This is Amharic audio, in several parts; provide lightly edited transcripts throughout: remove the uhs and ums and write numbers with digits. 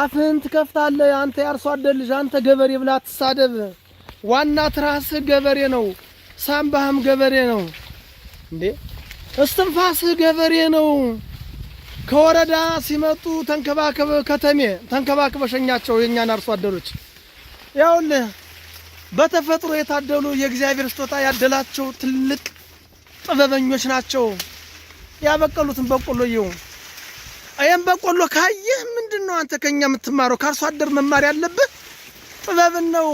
አፍህን ትከፍታለህ። አንተ ያርሶ አደር ልጅ አንተ ገበሬ ብላ አትሳደብ። ዋና ትራስህ ገበሬ ነው፣ ሳምባህም ገበሬ ነው እንዴ፣ እስትንፋስህ ገበሬ ነው። ከወረዳ ሲመጡ ተንከባከበ፣ ከተሜ ተንከባከበ ሸኛቸው። የኛን አርሶ አደሮች ያውልህ በተፈጥሮ የታደሉ የእግዚአብሔር ስጦታ ያደላቸው ትልቅ ጥበበኞች ናቸው። ያበቀሉትን በቆሎ ይው አየም በቆሎ ካየህ ምንድነው አንተ ከኛ የምትማረው? ከአርሶ አደር መማር ያለብህ ጥበብን ነው።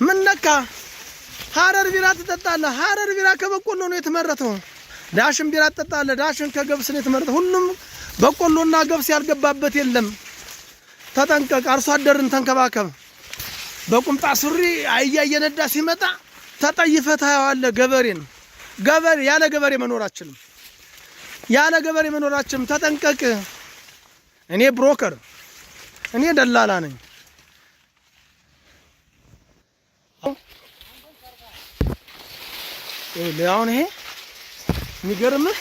ምን ነካ? ሐረር ቢራ ትጠጣለህ። ሐረር ቢራ ከበቆሎ ነው የተመረተው። ዳሽን ቢራ ትጠጣለህ። ዳሽን ከገብስ ነው የተመረተው። ሁሉም በቆሎና ገብስ ያልገባበት የለም። ተጠንቀቅ። አርሶ አደርን ተንከባከብ። በቁምጣ ሱሪ አህያ እየነዳ ሲመጣ ተጠይፈህ ታየዋለህ። ገበሬን ገበሬ ያለ ገበሬ መኖራችን ያለ ገበሬ መኖራችን ተጠንቀቅ። እኔ ብሮከር እኔ ደላላ ነኝ። አሁን ይሄ የሚገርምህ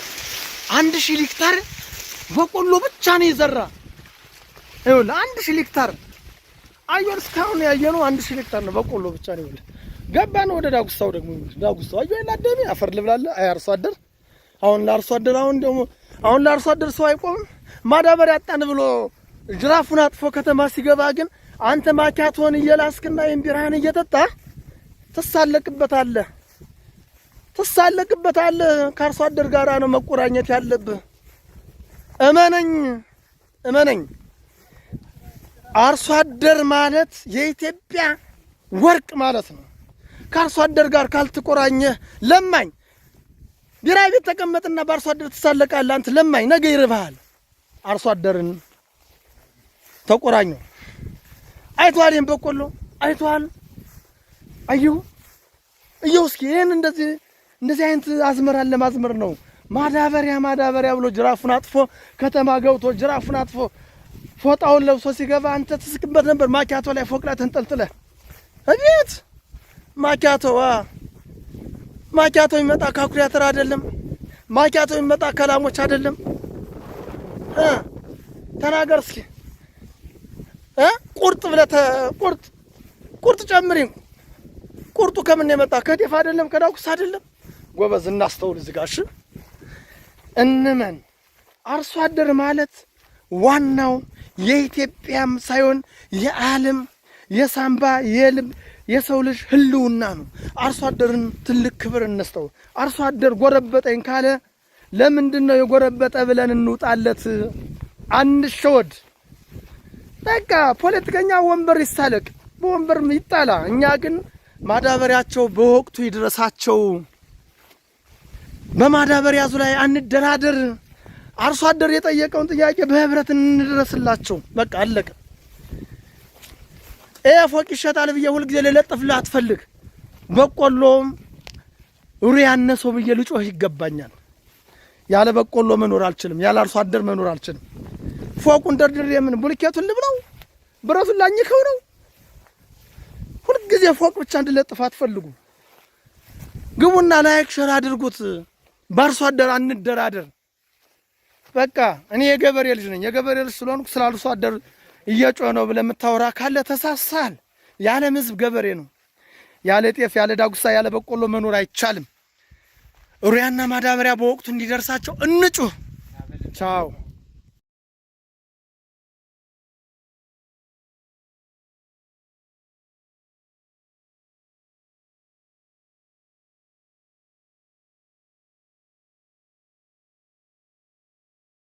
1000 ሄክታር በቆሎ ብቻ ነው የዘራ። ይኸውልህ 1000 ሄክታር አየር እስካሁን ያየነው 1000 ሄክታር ነው በቆሎ ብቻ ነው። ይኸውልህ ገባን ወደ ዳጉሳው ደግሞ ዳጉሳው አየህ ላደሚ አፈር ልብላለ አያርሶ አደር አሁን ለአርሶ አደር አሁን ለአርሶ አደር ሰው አይቆምም። ማዳበሪያ አጣን ብሎ ጅራፉን አጥፎ ከተማ ሲገባ ግን አንተ ማኪያቶን እየላስክና የቢራህን እየጠጣ ትሳለቅበታለህ። ከአርሶ አደር ጋራ ነው መቆራኘት ያለብህ። እመነኝ። አርሶ አደር ማለት የኢትዮጵያ ወርቅ ማለት ነው። ከአርሶ አደር ጋር ካልተቆራኘ ለማኝ ቢራ ቤት ተቀመጥና በአርሶ አደር ትሳለቃለህ። አንተ ለማኝ ነገ ይርባሃል። አርሶ አደርን ተቆራኙ። አይቷል በቆሎ አይቷል። አየሁ እስኪ ይሄን እንደዚህ አይነት አዝመራን ለማዝመር ነው ማዳበሪያ ብሎ ጅራፉን አጥፎ ከተማ ገብቶ ጅራፉን አጥፎ ፎጣውን ለብሶ ሲገባ አንተ ትስቅበት ነበር። ማኪያቶ ላይ ፎቅ ላይ ተንጠልጥለህ አቤት ማኪያቶ ይመጣ ካኩሪ አተር አይደለም። ማኪያቶ ይመጣ ከላሞች አይደለም። ተናገር እስኪ ቁርጥ ብለህ ቁርጥ ጨምሪኝ። ቁርጡ ከምን የመጣ ከጤፍ አይደለም፣ ከዳጉሳ አይደለም። ጎበዝ እናስተውል። እዚህ ጋር እሺ እንመን። አርሶ አደር ማለት ዋናው የኢትዮጵያም ሳይሆን የዓለም የሳምባ የልብ የሰው ልጅ ህልውና ነው። አርሶ አደርን ትልቅ ክብር እንስጠው። አርሶ አደር ጎረበጠኝ ካለ ለምንድነው የጎረበጠ ብለን እንውጣለት። አንሸወድ። በቃ ፖለቲከኛ ወንበር ይሳለቅ፣ በወንበር ይጣላ። እኛ ግን ማዳበሪያቸው በወቅቱ ይድረሳቸው። በማዳበሪያ ላይ አንደራደር። አርሶ አደር የጠየቀውን ጥያቄ በህብረት እንድረስላቸው። በቃ አለቀ። ፎቅ ይሸጣል ብዬ ሁሉ ጊዜ ለለጥፍልህ አትፈልግ። በቆሎም ኡሪያ ያነሰው ብዬ ልጮህ ይገባኛል። ያለ በቆሎ መኖር አልችልም። ያለ አርሶ አደር መኖር አልችልም። ፎቁን ደርድሬ ምን ቡልኬቱን ልብለው ብረቱን ላኝከው ነው? ሁሉ ጊዜ ፎቅ ብቻ እንድለጥፍ አትፈልጉ። ግቡና ላይክ ሸር አድርጉት። በአርሶ አደር አንደራደር። በቃ እኔ የገበሬ ልጅ ነኝ። የገበሬ ልጅ ስለሆንኩ ስለ አርሶ አደር እየጮህ ነው ብለህ የምታወራ ካለ ተሳሳል። የዓለም ህዝብ ገበሬ ነው። ያለ ጤፍ ያለ ዳጉሳ ያለ በቆሎ መኖር አይቻልም። ኡሪያና ማዳበሪያ በወቅቱ እንዲደርሳቸው እንጩህ። ቻው